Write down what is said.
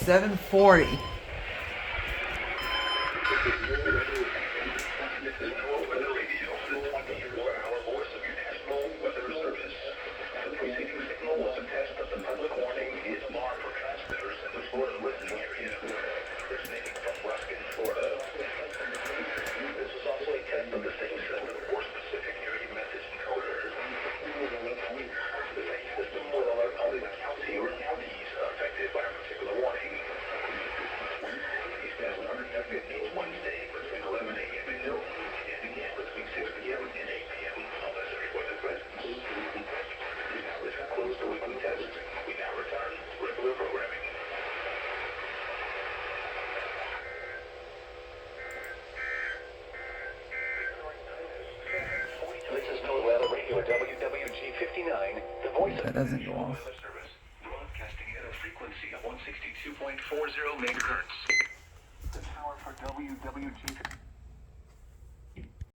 740. That doesn't go off. Broadcasting at a frequency of 162.40 megahertz. The power for WWG